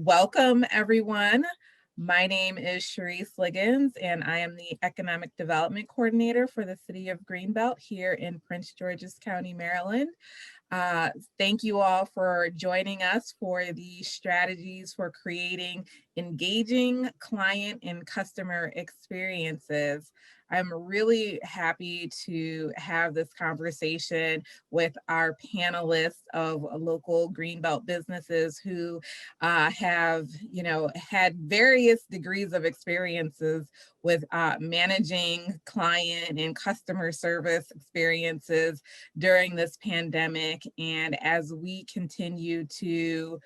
Welcome, everyone. My name is Sharice Liggins, and I am the Economic Development Coordinator for the City of Greenbelt here in Prince George's County, Maryland. Thank you all for joining us for the strategies for creating engaging client and customer experiences. I'm really happy to have this conversation with our panelists of local Greenbelt businesses who have, had various degrees of experiences with managing client and customer service experiences during this pandemic. And as we continue to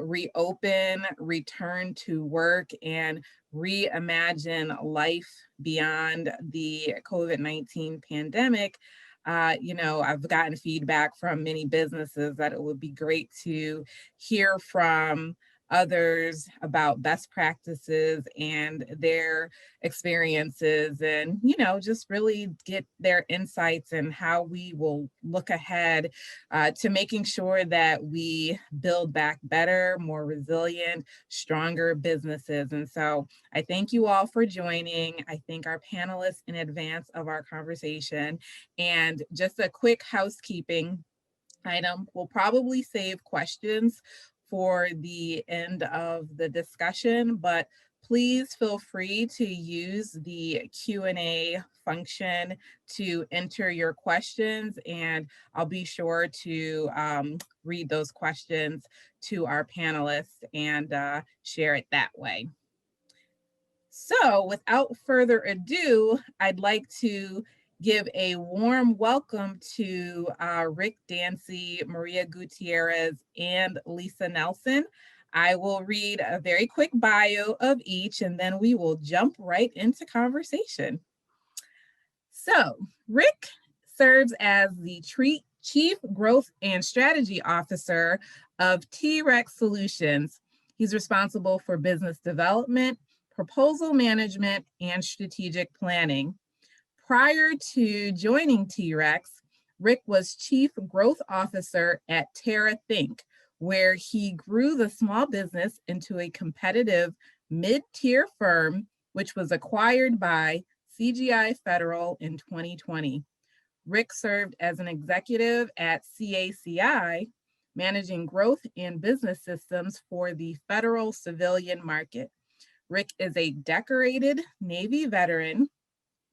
reopen, return to work, and reimagine life beyond the COVID-19 pandemic, I've gotten feedback from many businesses that it would be great to hear from others about best practices and their experiences, and just really get their insights and how we will look ahead to making sure that we build back better, more resilient, stronger businesses. And so I thank you all for joining. I thank our panelists in advance of our conversation. And just a quick housekeeping item, we'll probably save questions for the end of the discussion, but please feel free to use the Q&A function to enter your questions, and I'll be sure to read those questions to our panelists and share it that way. So without further ado, I'd like to give a warm welcome to Rick Dancy, Maria Gutierrez, and Lisa Nelson. I will read a very quick bio of each, and then we will jump right into conversation. So Rick serves as the Chief Growth and Strategy Officer of T-Rex Solutions. He's responsible for business development, proposal management, and strategic planning. Prior to joining T-Rex, Rick was Chief Growth Officer at Terra Think, where he grew the small business into a competitive mid-tier firm, which was acquired by CGI Federal in 2020. Rick served as an executive at CACI, managing growth and business systems for the federal civilian market. Rick is a decorated Navy veteran,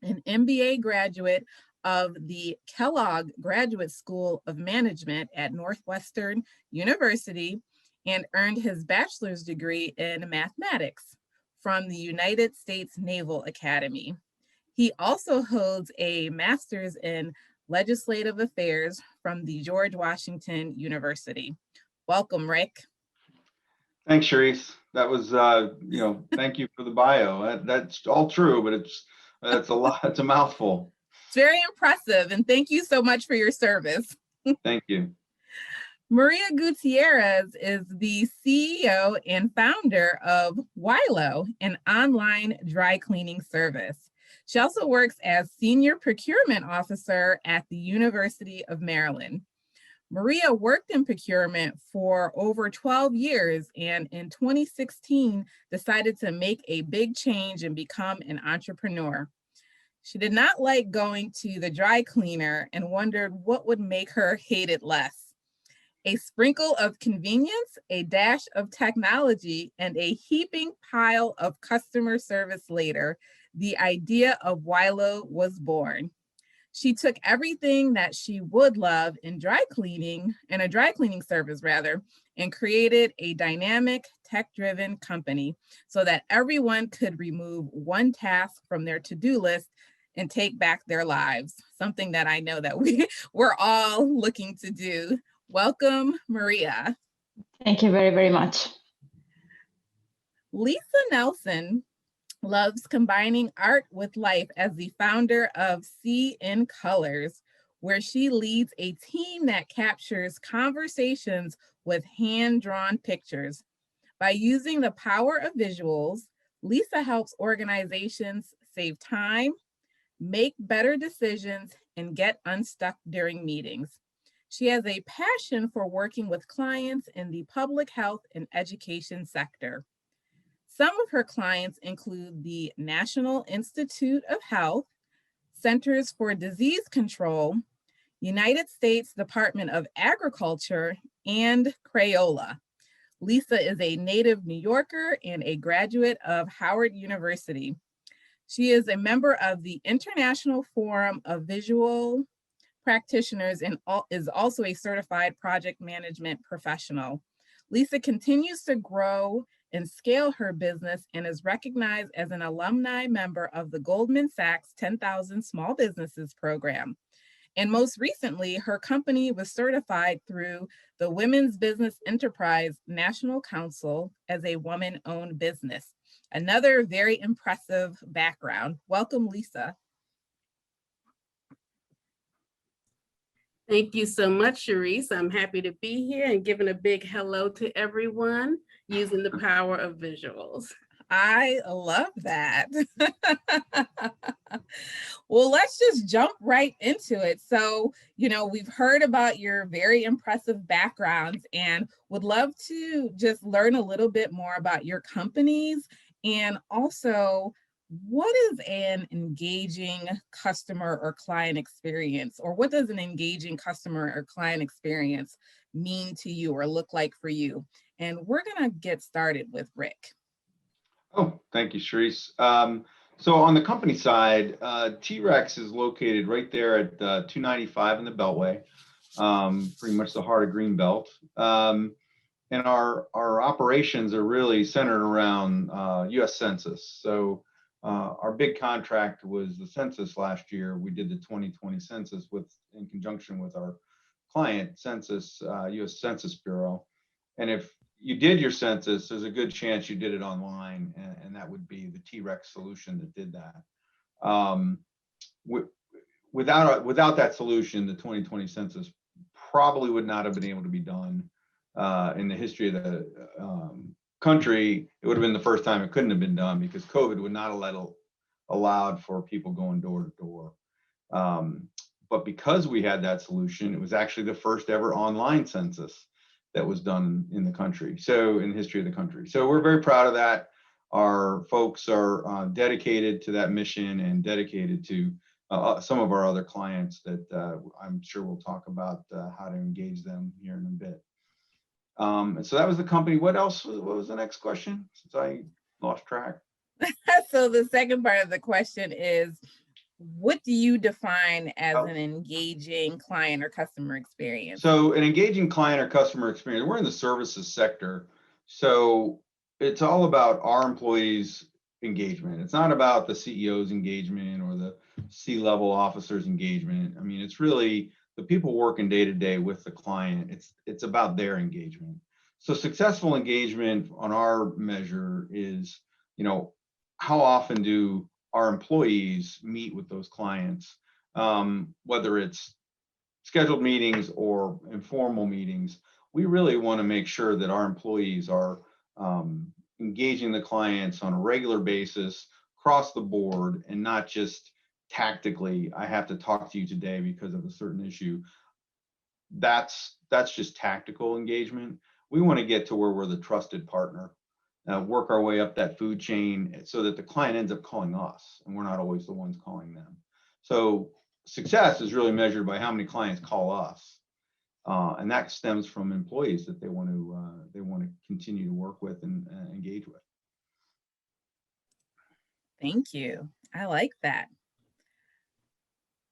an MBA graduate of the Kellogg Graduate School of Management at Northwestern University, and earned his bachelor's degree in mathematics from the United States Naval Academy. He also holds a master's in legislative affairs from the George Washington University. Welcome, Rick. Thanks, Sharice. That was, thank you for the bio. That's all true, but it's a lot. It's a mouthful. It's very impressive, and thank you so much for your service. Thank you. Maria Gutierrez is the CEO and founder of Wilo, an online dry cleaning service. She also works as Senior Procurement Officer at the University of Maryland. Maria worked in procurement for over 12 years, and in 2016 decided to make a big change and become an entrepreneur. She did not like going to the dry cleaner and wondered what would make her hate it less. A sprinkle of convenience, a dash of technology, and a heaping pile of customer service later, the idea of Wilo was born. She took everything that she would love in a dry cleaning service, and created a dynamic, tech-driven company so that everyone could remove one task from their to-do list and take back their lives, something that I know that we're all looking to do. Welcome, Maria. Thank you very, very much. Lisa Nelson loves combining art with life as the founder of See in Colors, where she leads a team that captures conversations with hand-drawn pictures. By using the power of visuals, Lisa helps organizations save time, make better decisions, and get unstuck during meetings. She has a passion for working with clients in the public health and education sector. Some of her clients include the National Institute of Health, Centers for Disease Control, United States Department of Agriculture, and Crayola. Lisa is a native New Yorker and a graduate of Howard University. She is a member of the International Forum of Visual Practitioners and is also a certified project management professional. Lisa continues to grow and scale her business and is recognized as an alumni member of the Goldman Sachs 10,000 Small Businesses program. And most recently, her company was certified through the Women's Business Enterprise National Council as a woman-owned business. Another very impressive background. Welcome, Lisa. Thank you so much, Sharice. I'm happy to be here and giving a big hello to everyone using the power of visuals. I love that. Well, let's just jump right into it. So, we've heard about your very impressive backgrounds and would love to just learn a little bit more about your companies and also what is an engaging customer or client experience, or what does an engaging customer or client experience mean to you or look like for you? And we're going to get started with Rick. Oh, thank you, Sharice. So on the company side, T-Rex is located right there at 295 in the Beltway, pretty much the heart of Greenbelt. And our operations are really centered around U.S. Census. So our big contract was the census last year. We did the 2020 census in conjunction with our client, Census, U.S. Census Bureau. And if you did your census, there's a good chance you did it online, and that would be the T-Rex solution that did that. Without that solution, the 2020 census probably would not have been able to be done in the history of the country. It would have been the first time it couldn't have been done because COVID would not have allowed for people going door to door. But because we had that solution, it was actually the first ever online census that was done in the country, so in the history of the country. So we're very proud of that. Our folks are dedicated to that mission and dedicated to some of our other clients that I'm sure we'll talk about how to engage them here in a bit. And so that was the company. What else? What was the next question? Since I lost track. So the second part of the question is, what do you define as an engaging client or customer experience? So an engaging client or customer experience, we're in the services sector. So it's all about our employees' engagement. It's not about the CEO's engagement or the C-level officer's engagement. I mean, it's really the people working day to day with the client. It's about their engagement. So successful engagement on our measure is, how often do our employees meet with those clients, whether it's scheduled meetings or informal meetings. We really want to make sure that our employees are engaging the clients on a regular basis across the board, and not just tactically, I have to talk to you today because of a certain issue. That's just tactical engagement. We want to get to where we're the trusted partner, work our way up that food chain so that the client ends up calling us and we're not always the ones calling them. So success is really measured by how many clients call us. And that stems from employees that they want to continue to work with and engage with. Thank you. I like that.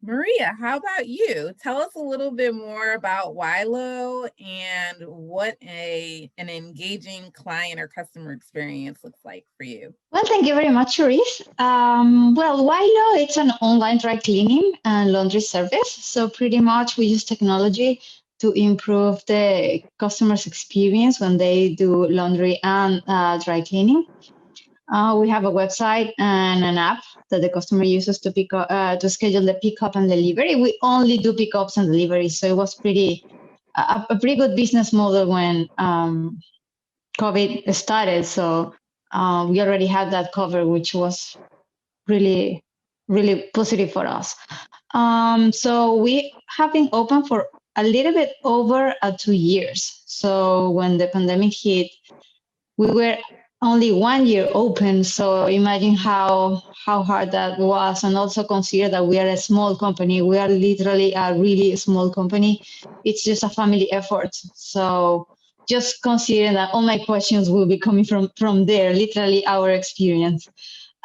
Maria, how about you? Tell us a little bit more about Wilo and what an engaging client or customer experience looks like for you. Well, thank you very much, Sharice. Well, Wilo, it's an online dry cleaning and laundry service. So pretty much we use technology to improve the customer's experience when they do laundry and dry cleaning. We have a website and an app that the customer uses to pick up, to schedule the pickup and delivery. We only do pickups and deliveries, so it was a pretty good business model when COVID started. So we already had that covered, which was really positive for us. So we have been open for a little bit over 2 years. So when the pandemic hit, we were only 1 year open. So imagine how hard that was, and also consider that we are a small company. We are literally a really small company. It's just a family effort. So just considering that all my questions will be coming from there, literally our experience,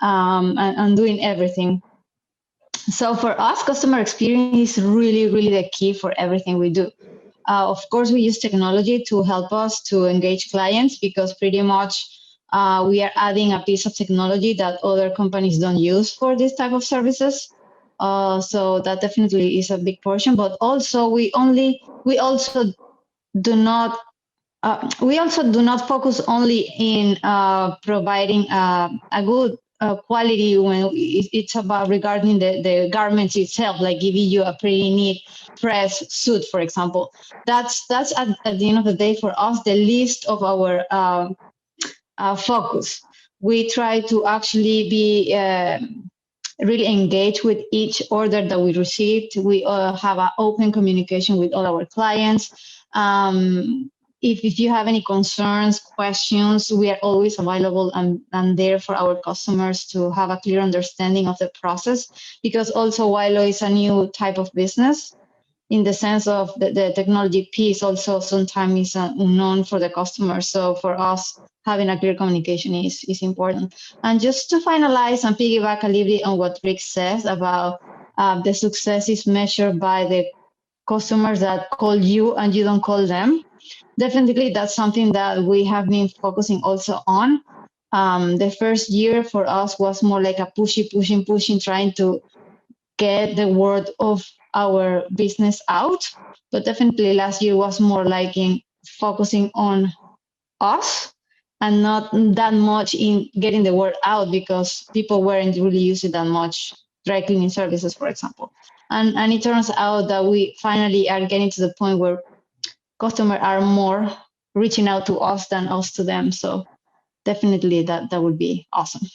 and doing everything. So for us, customer experience is really the key for everything we do. Of course, we use technology to help us to engage clients, because pretty much we are adding a piece of technology that other companies don't use for this type of services. So that definitely is a big portion. But also, we also do not focus only in providing a good quality when it's about regarding the garments itself, like giving you a pretty neat press suit, for example. That's at the end of the day for us the least of our focus. We try to actually be really engaged with each order that we received. We have an open communication with all our clients. If you have any concerns, questions, we are always available and there for our customers to have a clear understanding of the process, because also Wilo is a new type of business, in the sense of the technology piece also sometimes is unknown for the customer. So for us, having a clear communication is important. And just to finalize and piggyback a little bit on what Rick says about the success is measured by the customers that call you and you don't call them. Definitely, that's something that we have been focusing also on. The first year for us was more like a pushing, trying to get the word of our business out. But definitely last year was more like in focusing on us and not that much in getting the word out, because people weren't really using that much dry cleaning services, for example. And it turns out that we finally are getting to the point where customers are more reaching out to us than us to them. So definitely that would be awesome.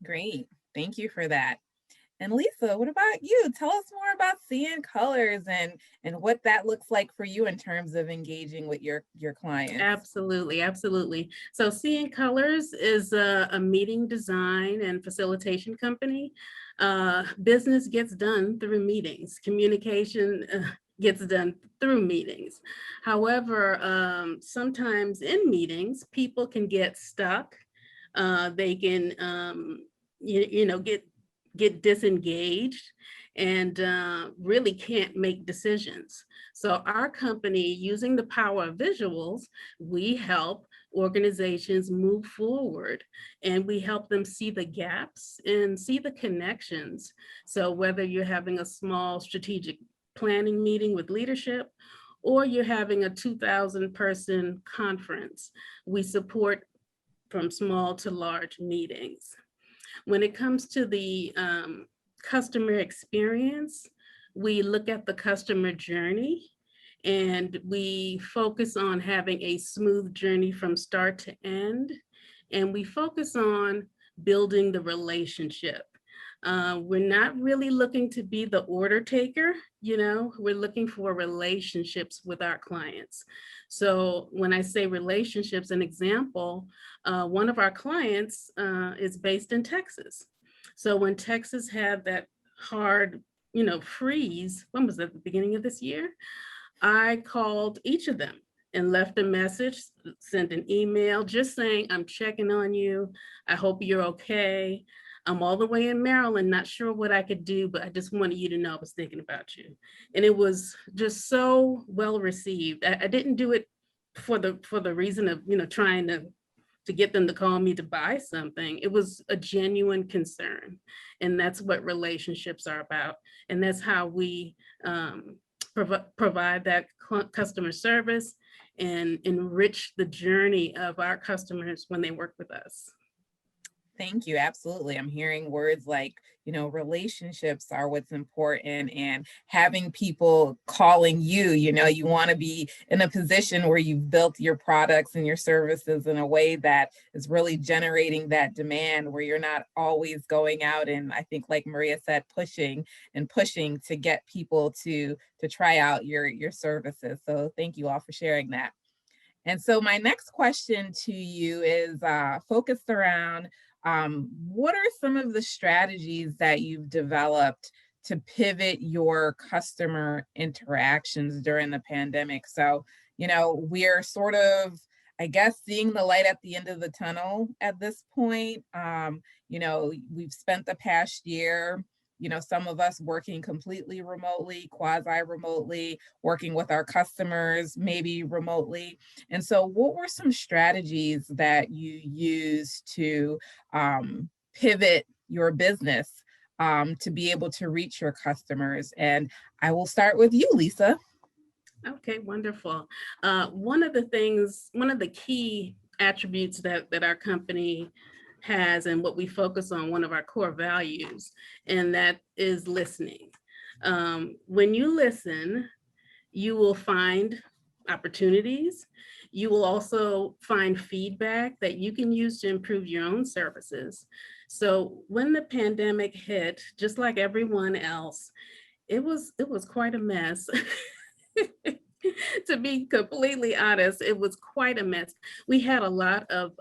Great. Thank you for that. And Lisa, what about you? Tell us more about seeing colors and what that looks like for you in terms of engaging with your clients. Absolutely. So Seeing Colors is a meeting design and facilitation company. Business gets done through meetings. Communication gets done through meetings. However, sometimes in meetings, people can get stuck. They can, get disengaged and really can't make decisions. So our company, using the power of visuals, we help organizations move forward, and we help them see the gaps and see the connections. So whether you're having a small strategic planning meeting with leadership, or you're having a 2,000 person conference, we support from small to large meetings. When it comes to the customer experience, we look at the customer journey, and we focus on having a smooth journey from start to end. And we focus on building the relationship. We're not really looking to be the order taker, we're looking for relationships with our clients. So when I say relationships, an example, one of our clients is based in Texas. So when Texas had that hard, freeze, when was that, the beginning of this year? I called each of them and left a message, sent an email just saying, I'm checking on you. I hope you're okay. I'm all the way in Maryland, not sure what I could do, but I just wanted you to know I was thinking about you. And it was just so well received. I didn't do it for the reason of, trying to get them to call me to buy something. It was a genuine concern. And that's what relationships are about. And that's how we provide that customer service and enrich the journey of our customers when they work with us. Thank you. Absolutely. I'm hearing words like, relationships are what's important, and having people calling you, you want to be in a position where you've built your products and your services in a way that is really generating that demand, where you're not always going out and, I think, like Maria said, pushing and pushing to get people to try out your services. So thank you all for sharing that. And so my next question to you is focused around what are some of the strategies that you've developed to pivot your customer interactions during the pandemic? So, we're sort of, I guess, seeing the light at the end of the tunnel at this point. We've spent the past year, some of us working completely remotely, quasi remotely, working with our customers, maybe remotely. And so, what were some strategies that you used to pivot your business to be able to reach your customers? And I will start with you, Lisa. Okay, wonderful. One of the key attributes that our company has and what we focus on, one of our core values, and that is listening. When you listen, you will find opportunities. You will also find feedback that you can use to improve your own services. So when the pandemic hit, just like everyone else, it was quite a mess. To be completely honest, it was quite a mess. We had a lot of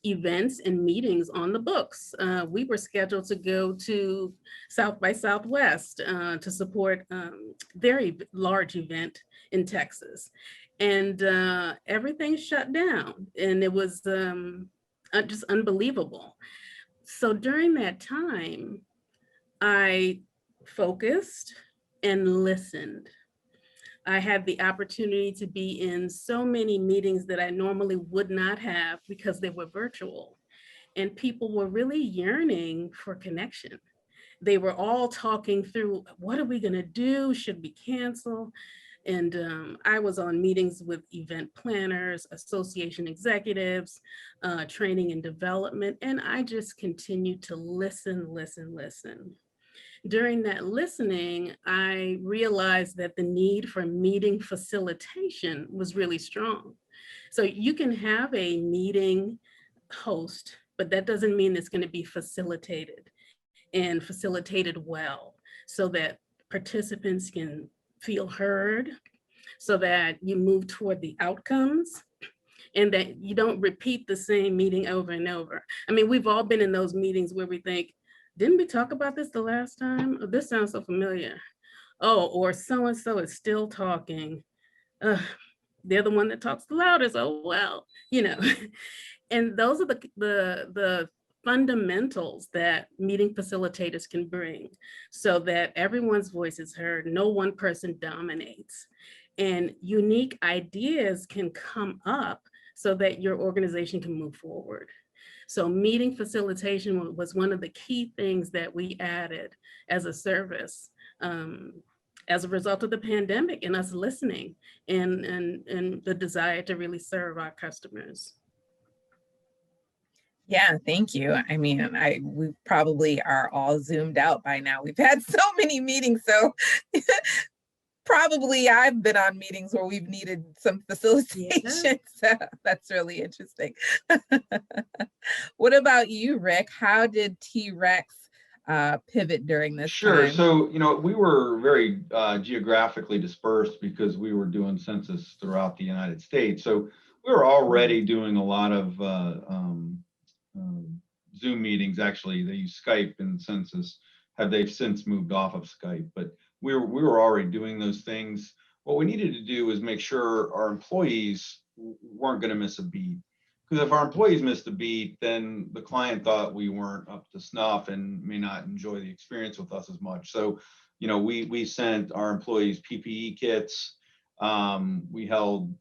events and meetings on the books. We were scheduled to go to South by Southwest to support very large event in Texas. And everything shut down, and it was just unbelievable. So during that time, I focused and listened. I had the opportunity to be in so many meetings that I normally would not have because they were virtual. And people were really yearning for connection. They were all talking through, what are we going to do? Should we cancel? And I was on meetings with event planners, association executives, training and development. And I just continued to listen, listen, listen. During that listening, I realized that the need for meeting facilitation was really strong. So you can have a meeting host, but that doesn't mean it's going to be facilitated and facilitated well so that participants can feel heard, so that you move toward the outcomes and that you don't repeat the same meeting over and over. I mean, we've all been in those meetings where we think, didn't we talk about this the last time? Oh, this sounds so familiar. Oh, or so-and-so is still talking. They're the one that talks the loudest. Oh, well, you know. And those are the fundamentals that meeting facilitators can bring so that everyone's voice is heard, no one person dominates, and unique ideas can come up so that your organization can move forward. So meeting facilitation was one of the key things that we added as a service as a result of the pandemic and us listening and the desire to really serve our customers. Yeah, thank you. I mean, we probably are all zoomed out by now. We've had so many meetings, so probably I've been on meetings where we've needed some facilitation. Yeah. So that's really interesting. What about you, Rick? How did T-Rex pivot during this Sure. time? So, we were very geographically dispersed because we were doing census throughout the United States. So we were already doing a lot of Zoom meetings. Actually, they use Skype in census. They've since moved off of Skype, but we were already doing those things. What we needed to do was make sure our employees weren't going to miss a beat. Because if our employees missed a beat, then the client thought we weren't up to snuff and may not enjoy the experience with us as much. So, we sent our employees PPE kits. We held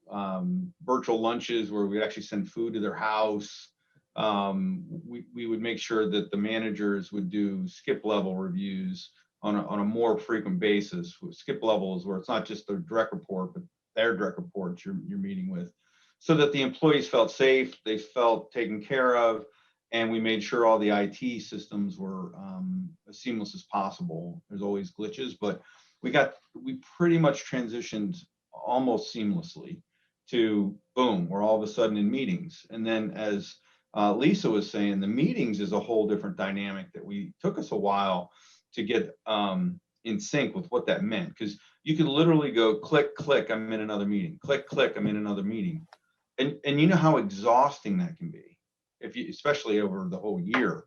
virtual lunches where we actually send food to their house. We would make sure that the managers would do skip level reviews on a more frequent basis. Skip level is where it's not just their direct report, but their direct reports you're meeting with, so that the employees felt safe, they felt taken care of, and we made sure all the IT systems were as seamless as possible. There's always glitches, but we pretty much transitioned almost seamlessly to boom, we're all of a sudden in meetings. And then as Lisa was saying, the meetings is a whole different dynamic that took us a while to get in sync with what that meant, because you could literally go click, click, I'm in another meeting, click, click, I'm in another meeting. And you know how exhausting that can be, especially over the whole year.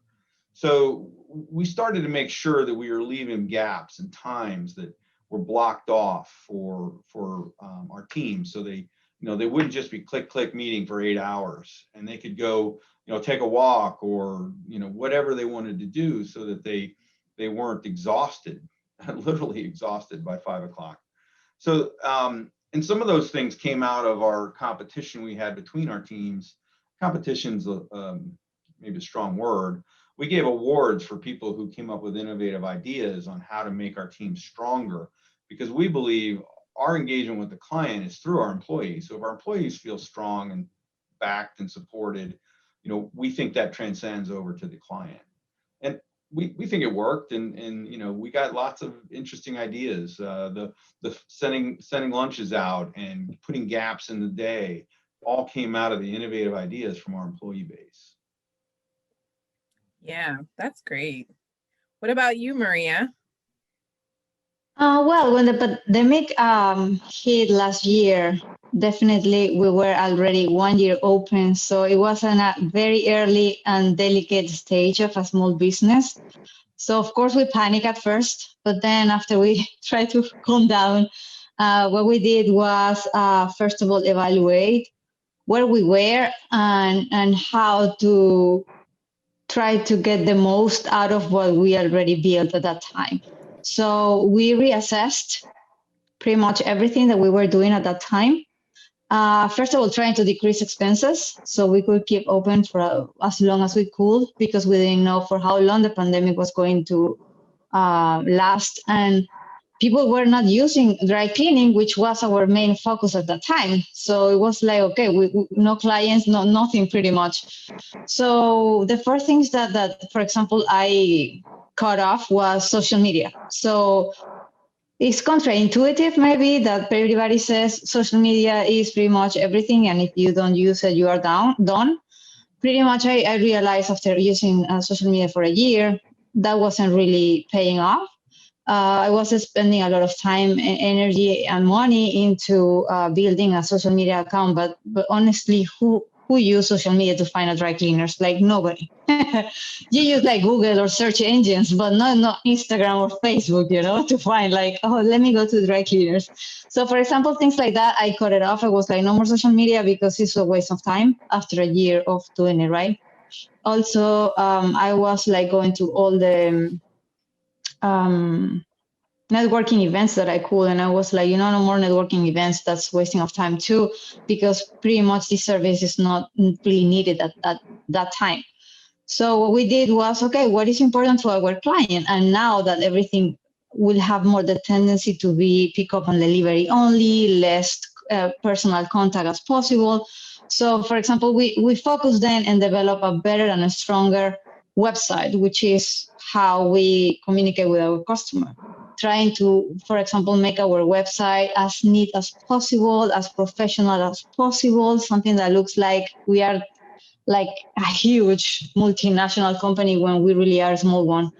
So we started to make sure that we were leaving gaps and times that were blocked off for our team, so they wouldn't just be click click meeting for 8 hours, and they could go take a walk or whatever they wanted to do, so that they weren't exhausted, literally exhausted by 5 o'clock. So and some of those things came out of our competition we had between our teams. Competition's maybe a strong word. We gave awards for people who came up with innovative ideas on how to make our team stronger, because we believe our engagement with the client is through our employees. So if our employees feel strong and backed and supported, we think that transcends over to the client. And we think it worked, and we got lots of interesting ideas. The sending lunches out and putting gaps in the day all came out of the innovative ideas from our employee base. Yeah, that's great. What about you, Maria? Well, when the pandemic hit last year, definitely we were already 1 year open. So it was in a very early and delicate stage of a small business. So of course we panicked at first, but then after we tried to calm down, what we did was first of all evaluate where we were and how to try to get the most out of what we already built at that time. So we reassessed pretty much everything that we were doing at that time. First of all, trying to decrease expenses so we could keep open for as long as we could, because we didn't know for how long the pandemic was going to last. And people were not using dry cleaning, which was our main focus at that time. So it was like, okay, we no clients, nothing pretty much. So the first things that, for example, I cut off was social media. So it's counterintuitive, maybe, that everybody says social media is pretty much everything, and if you don't use it, you are done. Pretty much, I realized after using social media for a year, that wasn't really paying off. I was spending a lot of time, energy, and money into building a social media account, but honestly, who use social media to find a dry cleaners? Like nobody. You use like Google or search engines, but not Instagram or Facebook, to find like, oh, let me go to dry cleaners. So for example, things like that, I cut it off. I was like, no more social media because it's a waste of time after a year of doing it, right? Also, I was like going to all the networking events that I could, and I was like, no more networking events. That's wasting of time too, because pretty much this service is not really needed at that time. So what we did was, okay, what is important to our client? And now that everything will have more the tendency to be pick up and delivery only, less personal contact as possible. So for example, we focus then and develop a better and a stronger website, which is how we communicate with our customer. Trying to, for example, make our website as neat as possible, as professional as possible, something that looks like we are like a huge multinational company when we really are a small one.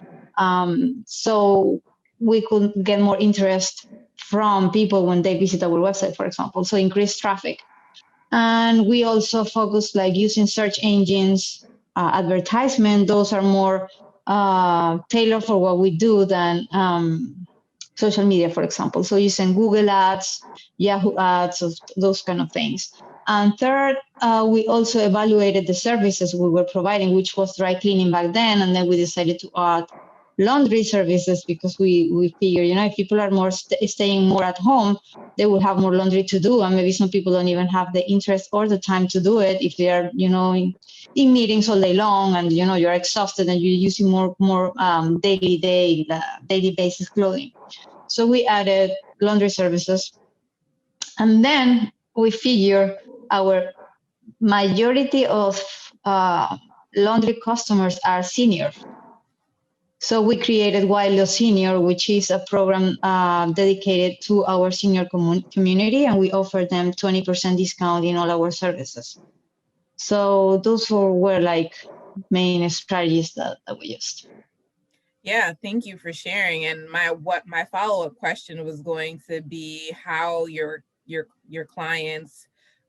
So we could get more interest from people when they visit our website, for example, so increase traffic. And we also focus like using search engines, advertisement. Those are more tailored for what we do than social media, for example. So using Google Ads, Yahoo Ads, those kind of things. And third, we also evaluated the services we were providing, which was dry cleaning back then. And then we decided to add laundry services because we figure, if people are more staying more at home, they will have more laundry to do. And maybe some people don't even have the interest or the time to do it if they are, in meetings all day long and, you're exhausted and you're using more daily basis clothing. So we added laundry services. And then we figure our majority of laundry customers are senior. So we created Wilo Senior, which is a program dedicated to our senior community, and we offer them 20% discount in all our services. So those were like main strategies that we used. Yeah, thank you for sharing. And my follow-up question was going to be how your clients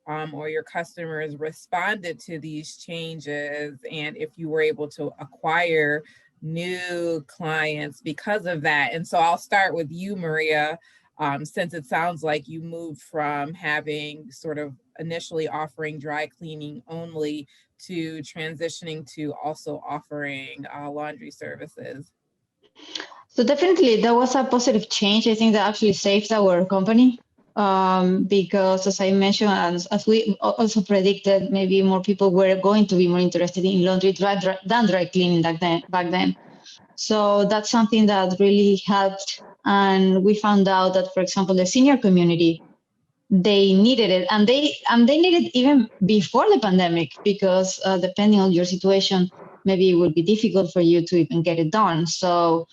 or your customers responded to these changes, and if you were able to acquire new clients because of that. And so I'll start with you, Maria, since it sounds like you moved from having sort of initially offering dry cleaning only to transitioning to also offering laundry services. So definitely that was a positive change. I think that actually saved our company because, as I mentioned, as we also predicted, maybe more people were going to be more interested in laundry than dry cleaning back then. So that's something that really helped. And we found out that, for example, the senior community, they needed it, and they needed it even before the pandemic, because depending on your situation, maybe it would be difficult for you to even get it done. So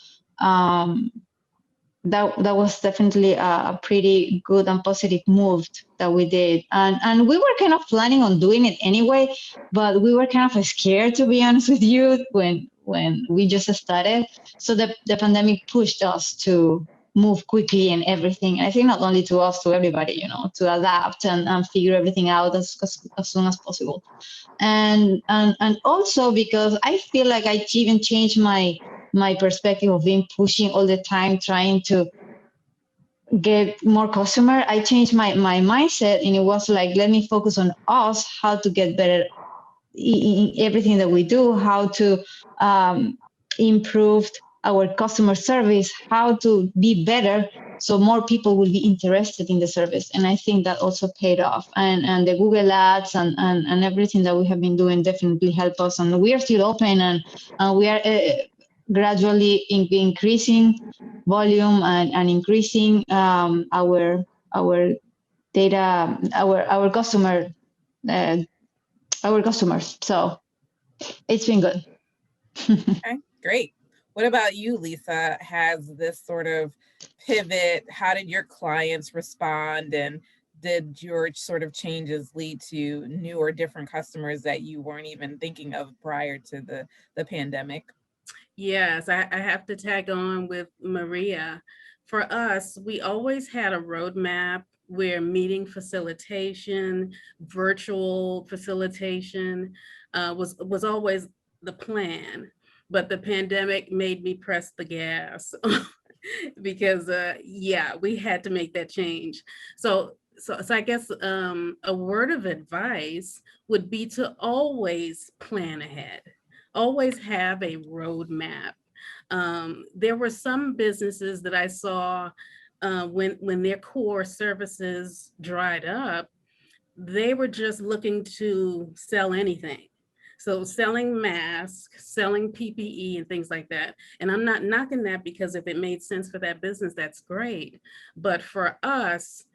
that was definitely a pretty good and positive move that we did, and we were kind of planning on doing it anyway, but we were kind of scared, to be honest with you, when we just started. So the pandemic pushed us to move quickly and everything. I think not only to us, to everybody, to adapt and figure everything out as soon as possible. And also because I feel like I even changed my perspective of being pushing all the time, trying to get more customer. I changed my mindset, and it was like, let me focus on us, how to get better in everything that we do, how to improve our customer service, how to be better, so more people will be interested in the service. And I think that also paid off. And the Google ads and everything that we have been doing definitely helped us. And we are still open, and we are gradually increasing volume and increasing our data, our customers. So it's been good. Okay, great. What about you, Lisa? Has this sort of pivot, how did your clients respond, and did your sort of changes lead to new or different customers that you weren't even thinking of prior to the pandemic? Yes, I have to tag on with Maria. For us, we always had a roadmap where meeting facilitation, virtual facilitation was always the plan. But the pandemic made me press the gas because yeah, we had to make that change. So I guess a word of advice would be to always plan ahead. Always have a roadmap. There were some businesses that I saw when their core services dried up, they were just looking to sell anything. So selling masks, selling PPE and things like that. And I'm not knocking that, because if it made sense for that business, that's great. But for us,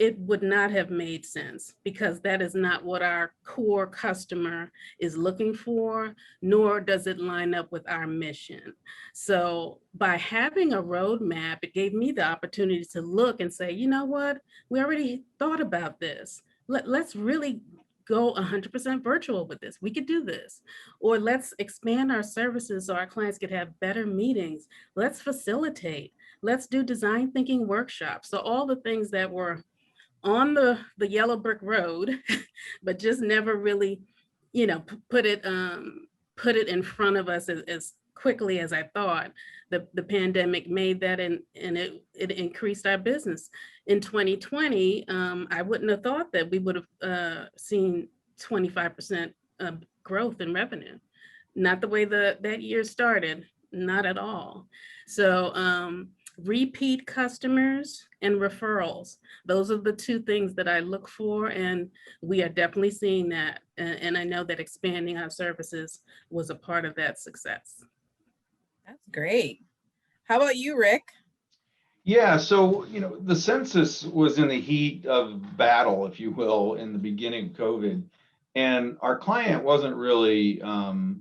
it would not have made sense, because that is not what our core customer is looking for, nor does it line up with our mission. So by having a roadmap, it gave me the opportunity to look and say, you know what, we already thought about this. Let's really go 100% virtual with this. We could do this. Or let's expand our services so our clients could have better meetings. Let's facilitate. Let's do design thinking workshops. So all the things that were on the yellow brick road, but just never really, put it in front of us as quickly as I thought. The pandemic made that, and it increased our business. In 2020, I wouldn't have thought that we would have seen 25% growth in revenue. Not the way that year started, not at all. So repeat customers and referrals, those are the two things that I look for, and we are definitely seeing that. And I know that expanding our services was a part of that success. That's great. How about you, Rick? Yeah, so the census was in the heat of battle, if you will, in the beginning of COVID, And our client wasn't really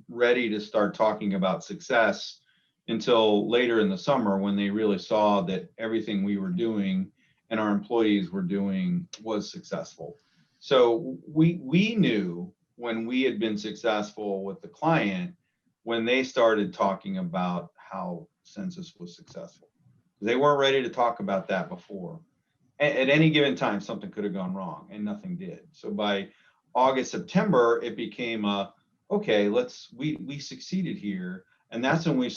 ready to start talking about success until later in the summer, when they really saw that everything we were doing and our employees were doing was successful. So we knew when we had been successful with the client, when they started talking about how Census was successful. They weren't ready to talk about that before. At any given time, something could have gone wrong, and nothing did. So by August, September, it became okay, we succeeded here. And that's when we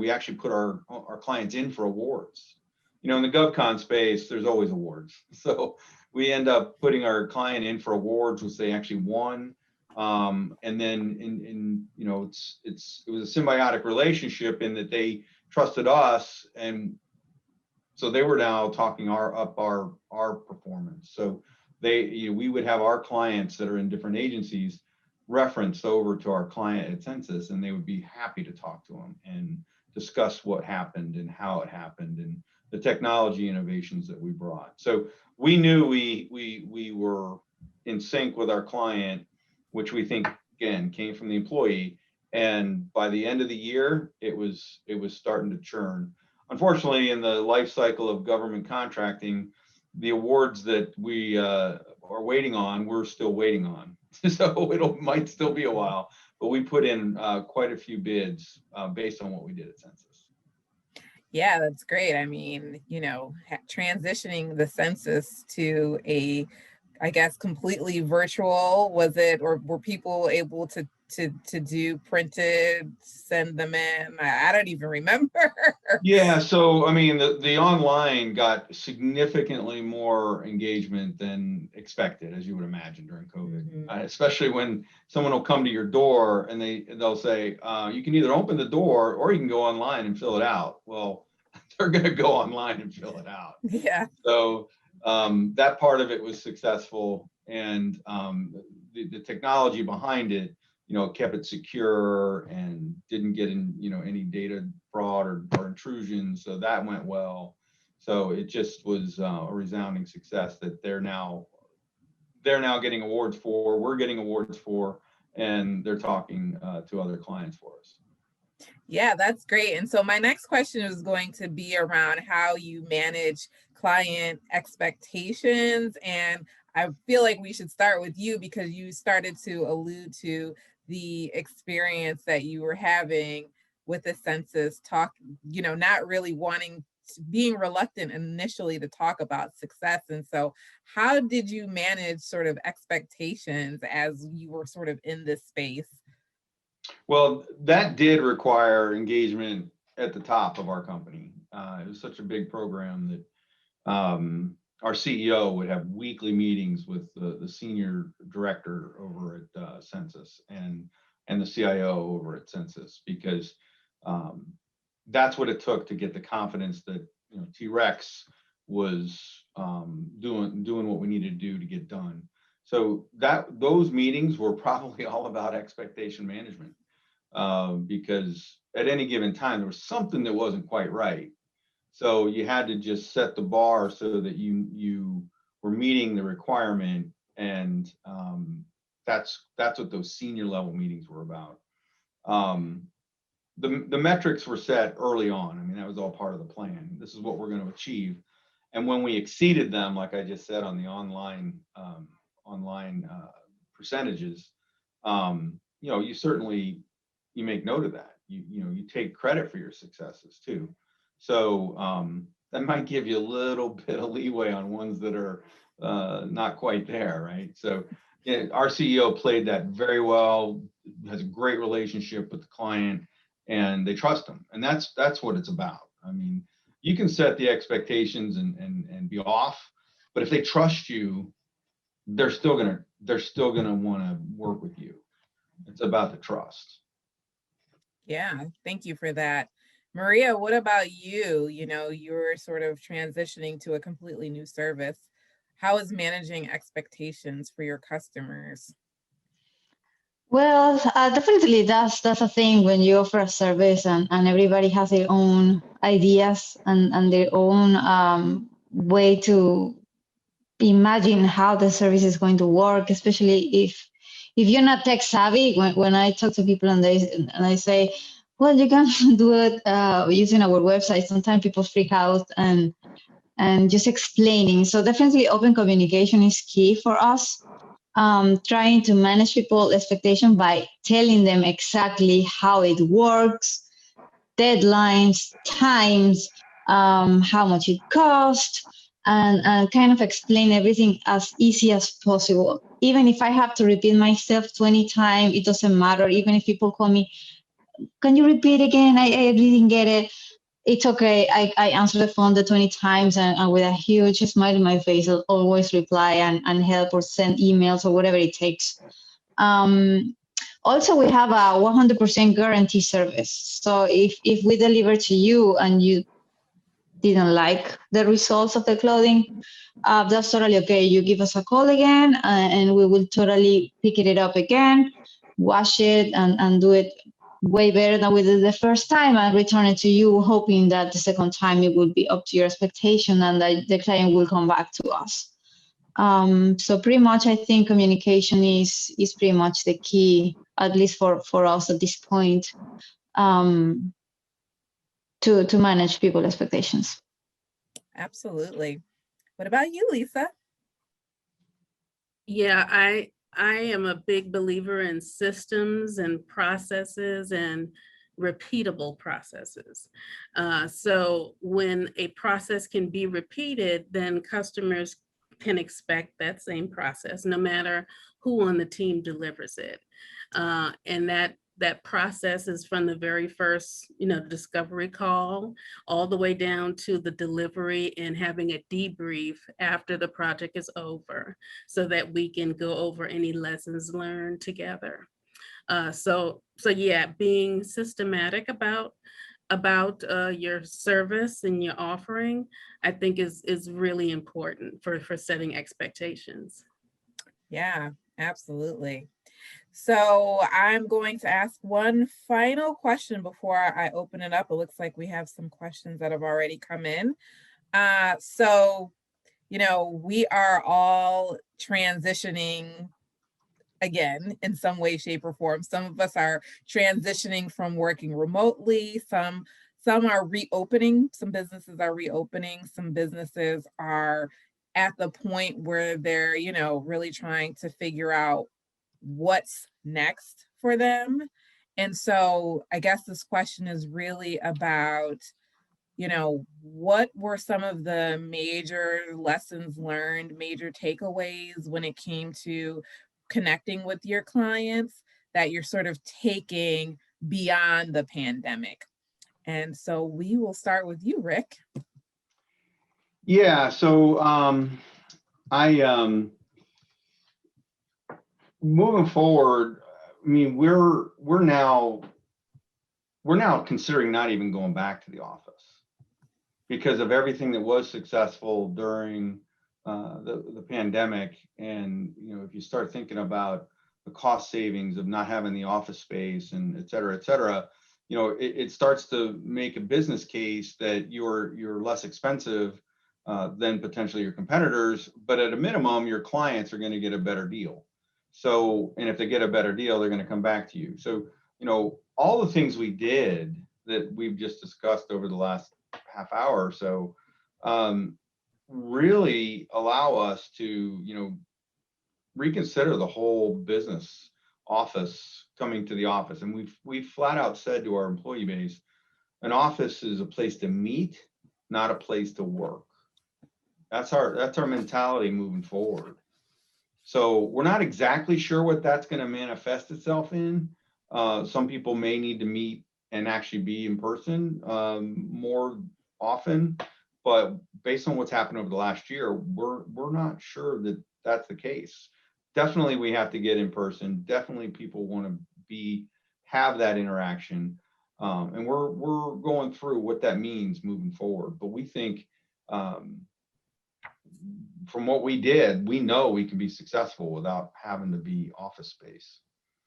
actually put our clients in for awards. You know, in the GovCon space, there's always awards. So we end up putting our client in for awards, which they actually won. And then you know, it was a symbiotic relationship in that they trusted us, and so they were now talking our performance. So we would have our clients that are in different agencies referenced over to our client at Census, and they would be happy to talk to them and discuss what happened and how it happened and the technology innovations that we brought. So we knew we were in sync with our client, which we think again came from the employee. And by the end of the year, it was starting to churn. Unfortunately, in the life cycle of government contracting, the awards that we are waiting on, we're still waiting on. So it might still be a while, but we put in quite a few bids based on what we did at Census. Yeah, that's great. I mean, you know, transitioning the census to a, I guess, completely virtual, was it, or were people able to do printed, send them in? I don't even remember. Yeah, so I mean, the online got significantly more engagement than expected, as you would imagine during COVID. Especially when someone will come to your door and they'll say, you can either open the door or you can go online and fill it out. Well, they're going to go online and fill it out. Yeah. So that part of it was successful, and the technology behind it, you know, kept it secure and didn't get in, you know, any data fraud or intrusion. So that went well. So it just was a resounding success that they're now getting awards for, we're getting awards for, and they're talking to other clients for us. Yeah, that's great. And so my next question is going to be around how you manage client expectations. And I feel like we should start with you, because you started to allude to the experience that you were having with the census, you know, not really being reluctant initially to talk about success. And so how did you manage sort of expectations as you were sort of in this space? Well, that did require engagement at the top of our company. It was such a big program that our CEO would have weekly meetings with the senior director over at Census and the CIO over at Census, because that's what it took to get the confidence that, you know, T-Rex was doing what we needed to do to get done. So those meetings were probably all about expectation management, because at any given time there was something that wasn't quite right. So you had to just set the bar so that you were meeting the requirement, and that's what those senior level meetings were about. The metrics were set early on. I mean, that was all part of the plan. This is what we're going to achieve. And when we exceeded them, like I just said on the online percentages, you know, you make note of that. You know, you take credit for your successes too. So that might give you a little bit of leeway on ones that are not quite there, right? So yeah, our CEO played that very well, has a great relationship with the client, and they trust him. And that's what it's about. I mean, you can set the expectations and be off, but if they trust you, they're still gonna want to work with you. It's about the trust. Yeah, thank you for that. Maria, what about you? You know, you're sort of transitioning to a completely new service. How is managing expectations for your customers? Well, definitely that's a thing when you offer a service and everybody has their own ideas and their own way to imagine how the service is going to work, especially if you're not tech savvy, when I talk to people and I say, well, you can do it using our website, sometimes people freak out and just explaining. So definitely open communication is key for us. Trying to manage people's expectation by telling them exactly how it works, deadlines, times, how much it costs, and kind of explain everything as easy as possible. Even if I have to repeat myself 20 times, it doesn't matter. Even if people call me, can you repeat again? I didn't get it. It's okay. I answer the phone the 20 times and with a huge smile on my face, I'll always reply and help or send emails or whatever it takes. Um, Also, we have a 100% guarantee service. So if we deliver to you and you didn't like the results of the clothing, that's totally okay. You give us a call again and we will totally pick it up again, wash it and do it way better than we did the first time and return it to you, hoping that the second time it will be up to your expectation and that the client will come back to us. So pretty much, I think communication is pretty much the key, at least for us at this point, um, to manage people's expectations. Absolutely. What about you, Lisa? Yeah, I am a big believer in systems and processes and repeatable processes. So when a process can be repeated, then customers can expect that same process, no matter who on the team delivers it. And that process is from the very first, discovery call all the way down to the delivery and having a debrief after the project is over so that we can go over any lessons learned together. So yeah, being systematic about your service and your offering, I think is really important for setting expectations. Yeah, absolutely. So I'm going to ask one final question before I open it up. It looks like we have some questions that have already come in. So, we are all transitioning again in some way, shape, or form. Some of us are transitioning from working remotely. Some are reopening. Some businesses are reopening. Some businesses are at the point where they're, really trying to figure out what's next for them. And so I guess this question is really about, what were some of the major lessons learned, major takeaways when it came to connecting with your clients that you're sort of taking beyond the pandemic? And so we will start with you, Rick. Yeah, so I moving forward, I mean, we're now considering not even going back to the office because of everything that was successful during the pandemic. And if you start thinking about the cost savings of not having the office space and et cetera, it starts to make a business case that you're less expensive than potentially your competitors, but at a minimum, your clients are going to get a better deal. So, and if they get a better deal, they're going to come back to you. So, all the things we did that we've just discussed over the last half hour or so really allow us to, reconsider the whole business office coming to the office. And we've flat out said to our employee base, an office is a place to meet, not a place to work. That's our mentality moving forward. So we're not exactly sure what that's going to manifest itself in. Some people may need to meet and actually be in person more often, but based on what's happened over the last year, we're not sure that that's the case. Definitely, we have to get in person. Definitely, people want to have that interaction, and we're going through what that means moving forward. But we think. From what we did, we know we can be successful without having to be office space.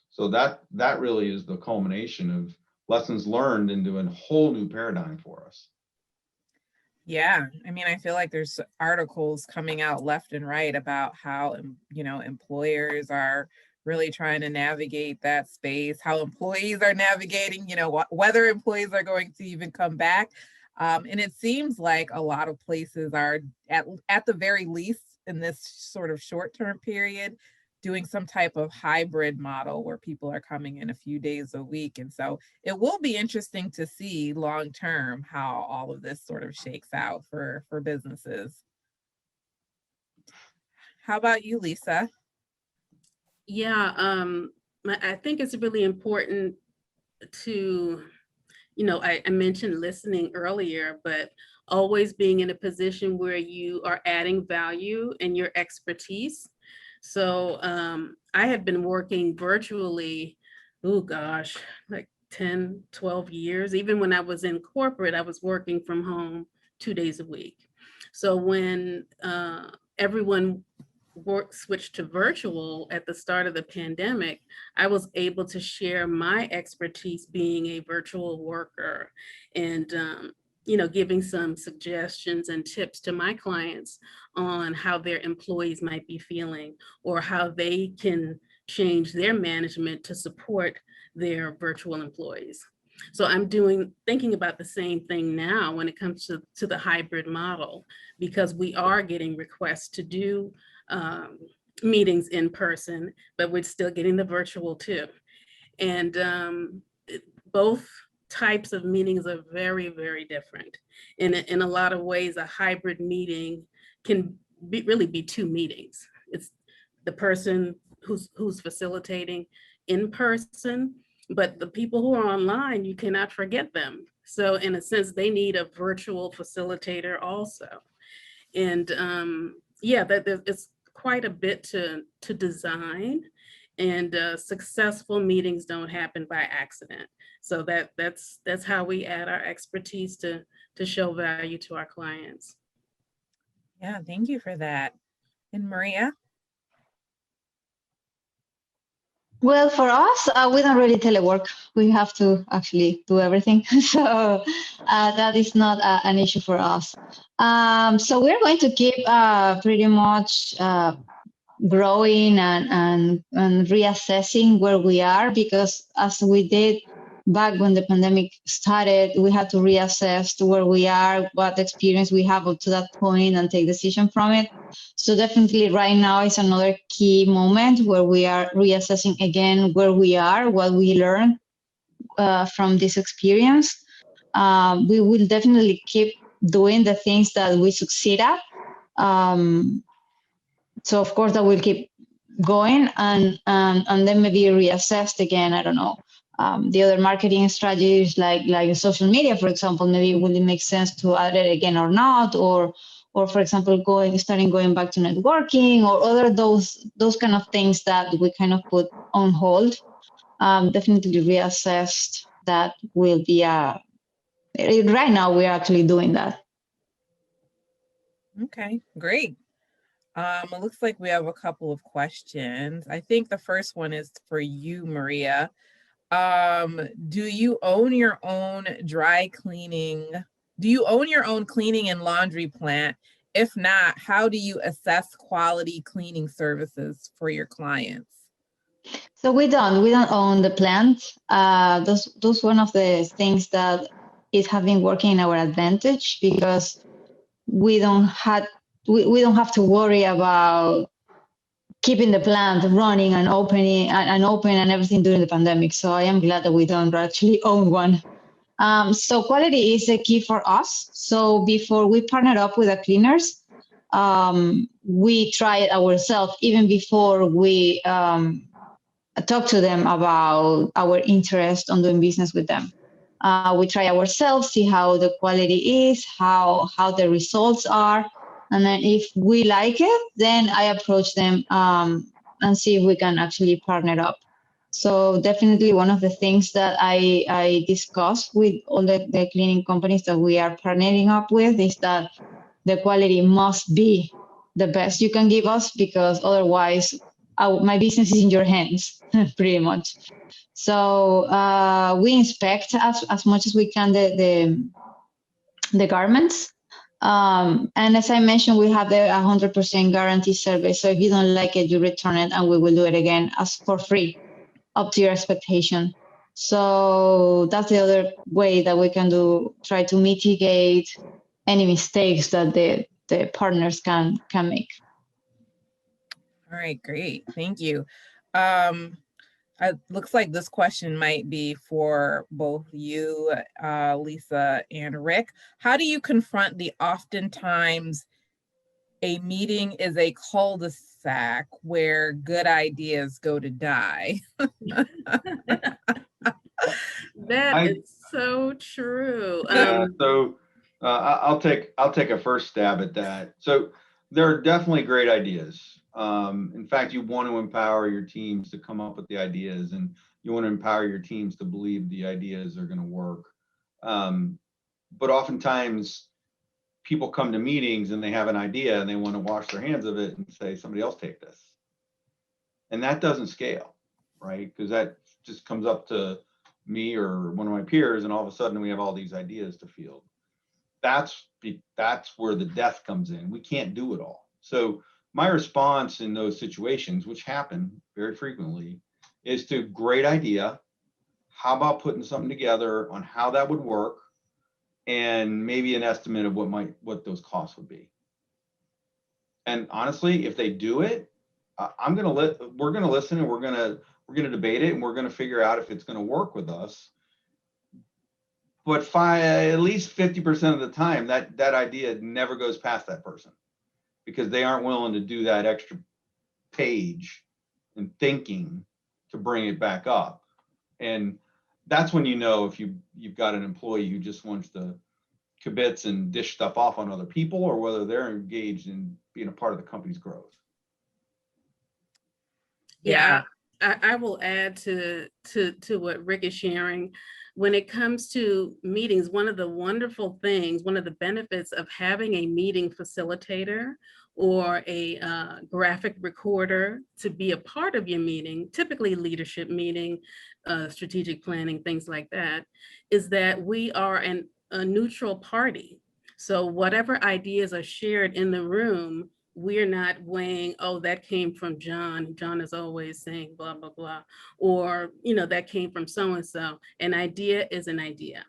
So that really is the culmination of lessons learned into a whole new paradigm for us. Yeah, I mean, I feel like there's articles coming out left and right about how, employers are really trying to navigate that space, how employees are navigating, whether employees are going to even come back. And it seems like a lot of places are at the very least in this sort of short-term period doing some type of hybrid model where people are coming in a few days a week. And so it will be interesting to see long-term how all of this sort of shakes out for businesses. How about you, Lisa? Yeah, I think it's really important to, I mentioned listening earlier, but always being in a position where you are adding value and your expertise. So I had been working virtually, oh gosh, like 10, 12 years. Even when I was in corporate, I was working from home 2 days a week. So when everyone switched to virtual at the start of the pandemic, I was able to share my expertise being a virtual worker and, giving some suggestions and tips to my clients on how their employees might be feeling or how they can change their management to support their virtual employees. So I'm thinking about the same thing now when it comes to the hybrid model, because we are getting requests to do meetings in person, but we're still getting the virtual too. And both types of meetings are very, very different. In a lot of ways, a hybrid meeting can really be two meetings. It's the person who's facilitating in person, but the people who are online, you cannot forget them. So in a sense, they need a virtual facilitator also. And yeah, it's quite a bit to design, and successful meetings don't happen by accident. So that's how we add our expertise to show value to our clients. Yeah, thank you for that. And Maria? Well, for us, we don't really telework. We have to actually do everything. So that is not an issue for us. So we're going to keep pretty much growing and reassessing where we are, because as we did back when the pandemic started, we had to reassess to where we are, what experience we have up to that point, and take decision from it. So definitely right now is another key moment where we are reassessing again where we are, what we learned from this experience. We will definitely keep doing the things that we succeed at. So of course that will keep going, and then maybe reassessed again. I don't know. The other marketing strategies like social media, for example, maybe will it make sense to add it again or not, or for example, starting going back to networking or other those kind of things that we kind of put on hold. Definitely reassessed. That will be right now we're actually doing that. Okay, great. It looks like we have a couple of questions. I think the first one is for you, Maria. Do you own your own dry cleaning? Do you own your own cleaning and laundry plant? If not, how do you assess quality cleaning services for your clients? So we don't own the plant. Those one of the things that is have been working in our advantage, because we don't have to worry about keeping the plant running and opening and open and everything during the pandemic. So I am glad that we don't actually own one. So quality is a key for us. So before we partnered up with the cleaners, we try it ourselves even before we talk to them about our interest on doing business with them. We try ourselves, see how the quality is, how the results are, and then if we like it, then I approach them and see if we can actually partner up. So definitely one of the things that I discuss with all the cleaning companies that we are partnering up with is that the quality must be the best you can give us, because otherwise my business is in your hands, pretty much. So we inspect as much as we can the garments. And as I mentioned, we have the 100% guarantee service. So if you don't like it, you return it and we will do it again as for free, up to your expectation. So that's the other way that we can try to mitigate any mistakes that the partners can make. All right, great. Thank you. It looks like this question might be for both you, Lisa, and Rick. How do you confront the oftentimes a meeting is a cul-de-sac where good ideas go to die? That is so true. I'll take a first stab at that. So there are definitely great ideas. In fact, you want to empower your teams to come up with the ideas, and you want to empower your teams to believe the ideas are going to work. But oftentimes people come to meetings and they have an idea and they want to wash their hands of it and say, somebody else take this. And that doesn't scale, right? Because that just comes up to me or one of my peers, and all of a sudden we have all these ideas to field. That's where the death comes in. We can't do it all. So my response in those situations, which happen very frequently, is to great idea. How about putting something together on how that would work, and maybe an estimate of what those costs would be. And honestly, if they do it, we're going to listen, and we're going to debate it, and we're going to figure out if it's going to work with us. But at least 50% of the time, that idea never goes past that person, because they aren't willing to do that extra page and thinking to bring it back up. And that's when you know if you've got an employee who just wants to kibitz and dish stuff off on other people, or whether they're engaged in being a part of the company's growth. Yeah, I will add to what Rick is sharing. When it comes to meetings, one of the wonderful things, one of the benefits of having a meeting facilitator or a graphic recorder to be a part of your meeting, typically leadership meeting, strategic planning, things like that, is that we are a neutral party. So whatever ideas are shared in the room, we're not weighing, oh, that came from John. John is always saying blah, blah, blah. Or, that came from so-and-so. An idea is an idea.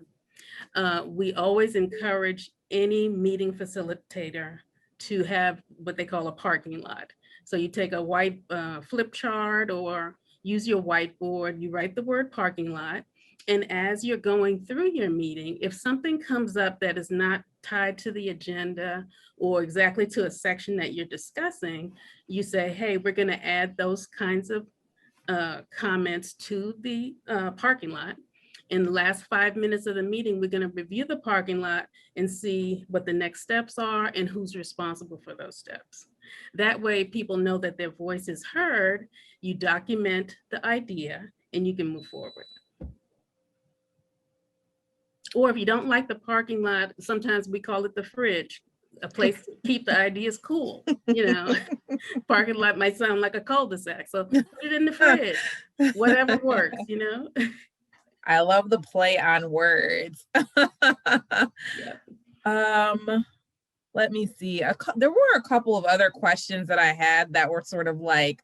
We always encourage any meeting facilitator to have what they call a parking lot. So you take a white flip chart or use your whiteboard, you write the word parking lot. And as you're going through your meeting, if something comes up that is not tied to the agenda or exactly to a section that you're discussing, you say, hey, we're going to add those kinds of comments to the parking lot. In the last 5 minutes of the meeting, we're going to review the parking lot and see what the next steps are and who's responsible for those steps. That way, people know that their voice is heard, you document the idea, and you can move forward. Or if you don't like the parking lot, sometimes we call it the fridge, a place to keep the ideas cool. Parking lot might sound like a cul-de-sac, so put it in the fridge, whatever works, I love the play on words. Yeah. Let me see. There were a couple of other questions that I had that were sort of like,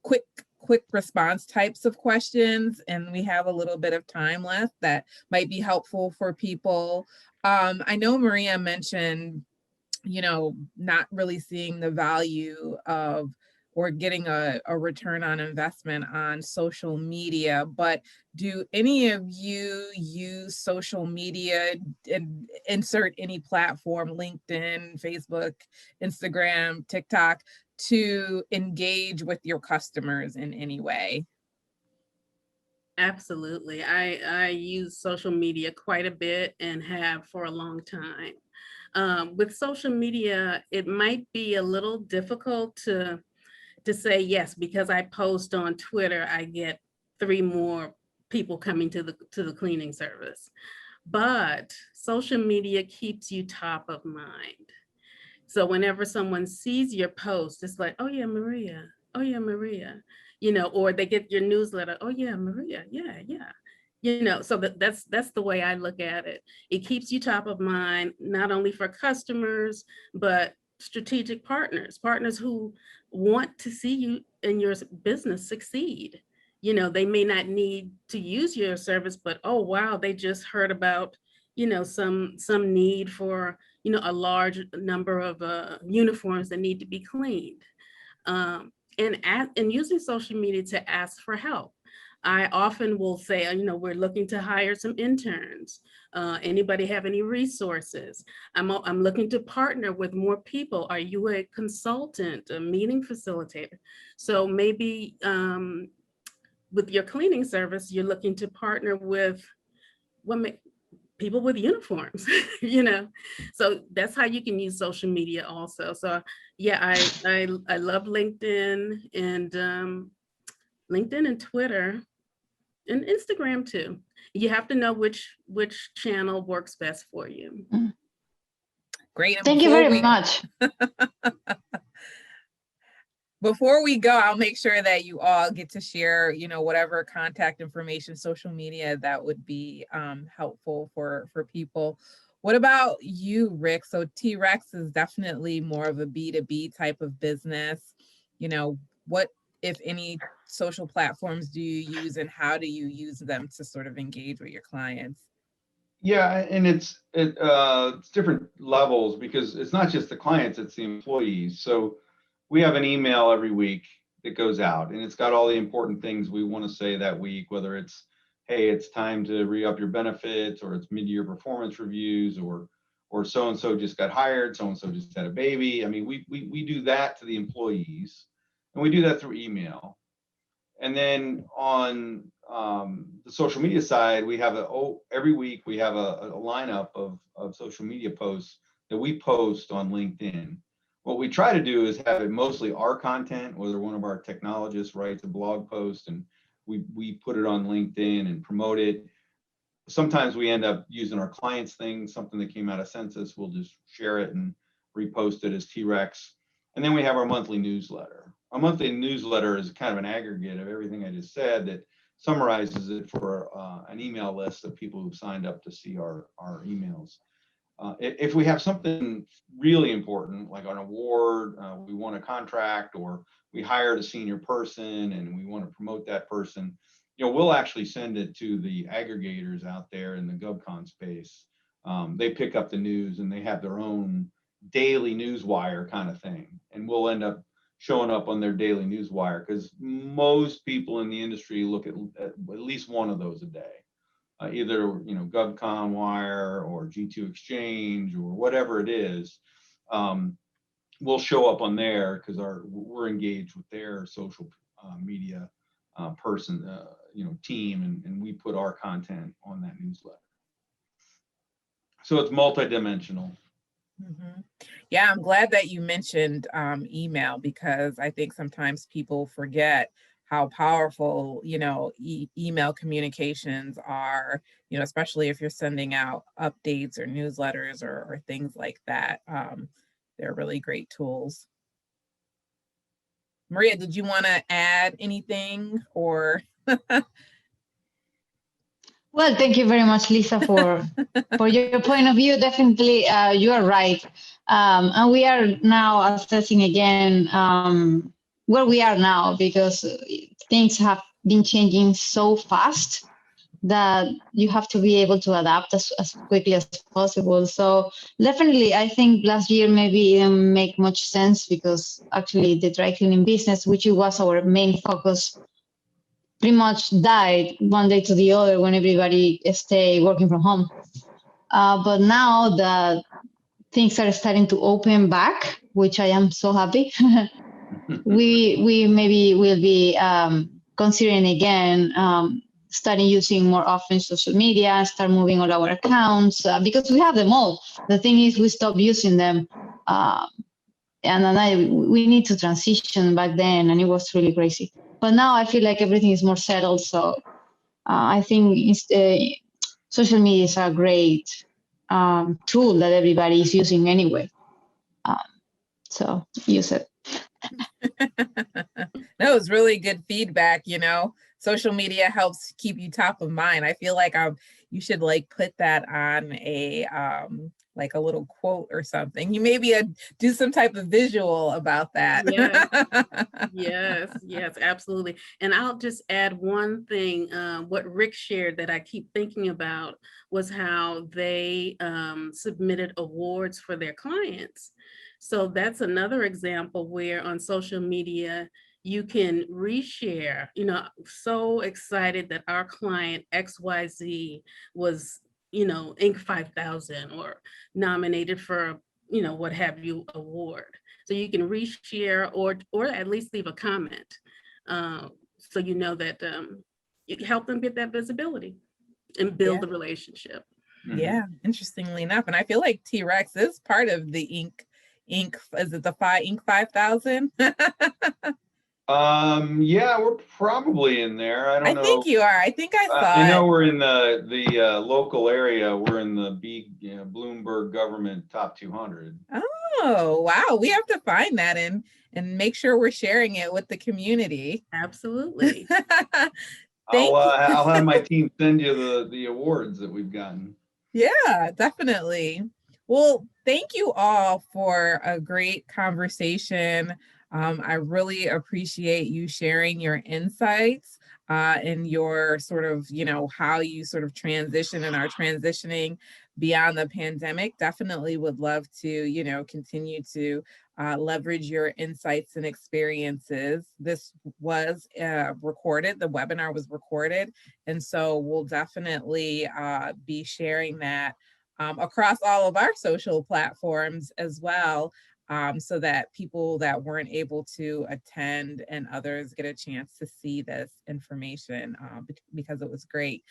quick response types of questions, and we have a little bit of time left that might be helpful for people. I know Maria mentioned, not really seeing the value of or getting a return on investment on social media, but do any of you use social media and insert any platform, LinkedIn, Facebook, Instagram, TikTok, to engage with your customers in any way? Absolutely. I use social media quite a bit and have for a long time. With social media, it might be a little difficult to say yes, because I post on Twitter, I get 3 more people coming to the cleaning service. But social media keeps you top of mind. So whenever someone sees your post, it's like, oh yeah, Maria, or they get your newsletter, oh yeah, Maria, yeah. So that's the way I look at it. It keeps you top of mind, not only for customers, but strategic partners who want to see you and your business succeed. They may not need to use your service, but oh wow, they just heard about, some need for, a large number of uniforms that need to be cleaned. And using social media to ask for help. I often will say, we're looking to hire some interns. Anybody have any resources? I'm looking to partner with more people. Are you a consultant, a meeting facilitator? So maybe with your cleaning service, you're looking to partner with people with uniforms, So that's how you can use social media also. So yeah, I love LinkedIn and Twitter and Instagram too. You have to know which channel works best for you. Great. And Thank you very much. Before we go, I'll make sure that you all get to share, whatever contact information, social media that would be helpful for people. What about you, Rick? So T-Rex is definitely more of a B2B type of business. What, if any, social platforms do you use, and how do you use them to sort of engage with your clients? Yeah, and it's different levels, because it's not just the clients, it's the employees. So we have an email every week that goes out, and it's got all the important things we want to say that week, whether it's, hey, it's time to re-up your benefits, or it's mid-year performance reviews, or so-and-so just got hired, so-and-so just had a baby. I mean, we do that to the employees, and we do that through email. And then on the social media side, we have every week we have a lineup of social media posts that we post on LinkedIn. What we try to do is have it mostly our content, whether one of our technologists writes a blog post and we put it on LinkedIn and promote it. Sometimes we end up using our clients' things, something that came out of Census, we'll just share it and repost it as T-Rex. And then we have our monthly newsletter. Our monthly newsletter is kind of an aggregate of everything I just said that summarizes it for an email list of people who've signed up to see our emails. If we have something really important, like an award, we won a contract, or we hired a senior person and we want to promote that person, we'll actually send it to the aggregators out there in the GovCon space. They pick up the news and they have their own daily newswire kind of thing. And we'll end up showing up on their daily newswire, because most people in the industry look at least one of those a day. Either GovCon Wire or G2 Exchange or whatever it is, we'll show up on there because we're engaged with their social media person, team, and we put our content on that newsletter. So it's multidimensional. Mm-hmm. Yeah, I'm glad that you mentioned email, because I think sometimes people forget how powerful, email communications are, especially if you're sending out updates or newsletters or things like that. They're really great tools. Maria, did you want to add anything or? Well, thank you very much, Lisa, for your point of view. Definitely, you are right. And we are now assessing again where we are now, because things have been changing so fast that you have to be able to adapt as quickly as possible. So definitely, I think last year maybe it didn't make much sense, because actually the dry cleaning business, which was our main focus, pretty much died one day to the other when everybody stayed working from home. But now that things are starting to open back, which I am so happy, we maybe will be considering again starting using more often social media, start moving all our accounts, because we have them all. The thing is, we stopped using them. And then we need to transition back then, and it was really crazy. But now I feel like everything is more settled. So I think social media is a great tool that everybody is using anyway. So use it. That was really good feedback, social media helps keep you top of mind. I feel like you should like put that on a like a little quote or something. You maybe do some type of visual about that. Yes. Yes, absolutely. And I'll just add one thing. What Rick shared that I keep thinking about was how they submitted awards for their clients. So that's another example where on social media, you can reshare, so excited that our client XYZ was, Inc. 5000 or nominated for, what have you award. So you can reshare or at least leave a comment. So you know that you help them get that visibility and build Yeah. the relationship. Yeah, interestingly enough. And I feel like T-Rex is part of the Inc. Is it the Inc. 5000? Yeah, we're probably in there. I I don't know. think you are. I think I saw I know it. we're in the local area. We're in the big Bloomberg government top 200. Oh, wow. We have to find that and make sure we're sharing it with the community. Absolutely. Thank you. I'll have my team send you the awards that we've gotten. Yeah, definitely. Well, thank you all for a great conversation. I really appreciate you sharing your insights and your sort of, how you sort of transition and are transitioning beyond the pandemic. Definitely would love to, continue to leverage your insights and experiences. This was recorded, the webinar was recorded. And so we'll definitely be sharing that across all of our social platforms as well, so that people that weren't able to attend and others get a chance to see this information because it was great.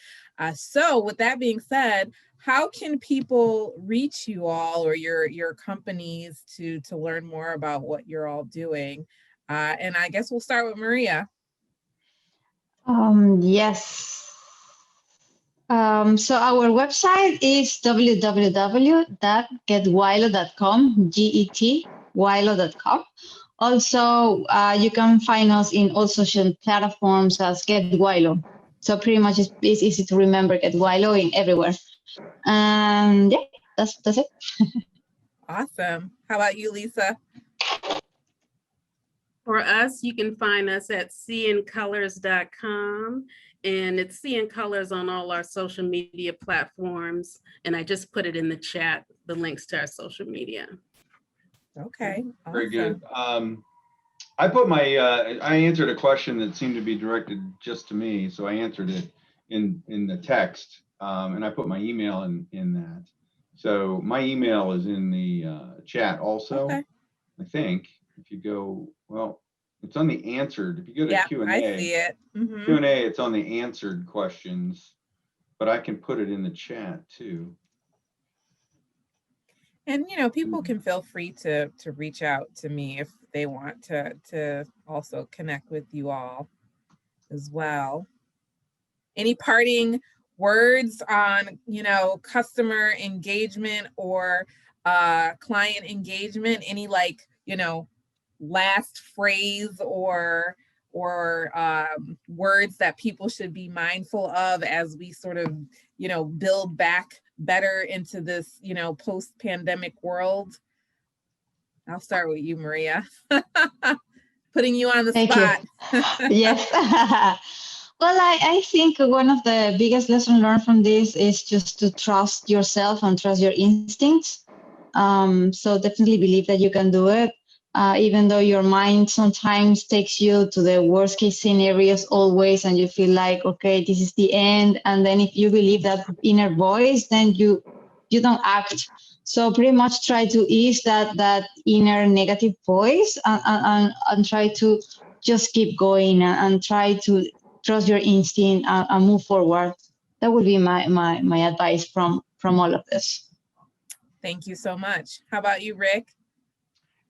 So with that being said, how can people reach you all or your companies to learn more about what you're all doing? And I guess we'll start with Maria. Yes. So our website is www.getwilo.com, GETWilo.com. Also, you can find us in all social platforms as Get Wilo. So pretty much it's easy to remember Get Wilo in everywhere. And yeah, that's it. Awesome. How about you, Lisa? For us, you can find us at seeincolors.com, and it's Seeing Colors on all our social media platforms. And I just put it in the chat, the links to our social media. Okay. Very Awesome. good. I put I answered a question that seemed to be directed just to me, so I answered it in the text, and I put my email in that. So my email is in the chat also. Okay. I think if you go, well, it's on the answered. If you go to Yeah, Q&A, I see it. Q&A, it's on the answered questions, but I can put it in the chat too. And people can feel free to reach out to me if they want to also connect with you all as well. Any parting words on customer engagement or client engagement? Any last phrase or words that people should be mindful of as we sort of build back better into this post-pandemic world? I'll start with you, Maria. Putting you on the Thank spot. you. Yes. Well, I think one of the biggest lessons learned from this is just to trust yourself and trust your instincts. So definitely believe that you can do it, even though your mind sometimes takes you to the worst case scenarios always, and you feel like, okay, this is the end. And then if you believe that inner voice, then you don't act. So pretty much try to ease that inner negative voice and try to just keep going and try to trust your instinct and move forward. That would be my advice from all of this. Thank you so much. How about you, Rick?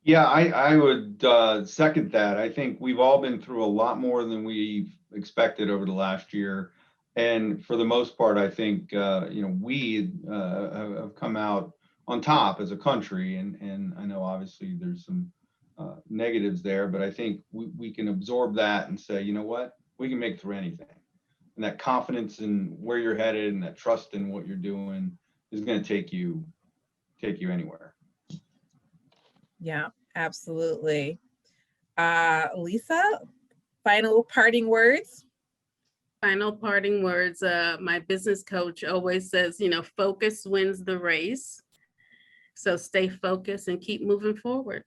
Yeah, I would second that. I think we've all been through a lot more than we've expected over the last year. And for the most part, I think, we have come out on top as a country. And I know obviously there's some negatives there, but I think we can absorb that and say, you know what, we can make it through anything. And that confidence in where you're headed and that trust in what you're doing is going to take you anywhere. Yeah, absolutely. Lisa, final parting words? Final parting words. My business coach always says, focus wins the race. So stay focused and keep moving forward.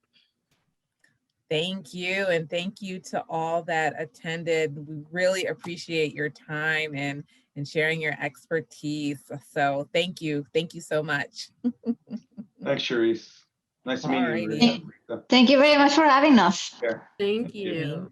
Thank you. And thank you to all that attended. We really appreciate your time and sharing your expertise. So thank you. Thank you so much. Thanks, Charisse. Nice to meet you, Alrighty. Marissa. Thank you very much for having us. Yeah. Thank you. Thank you.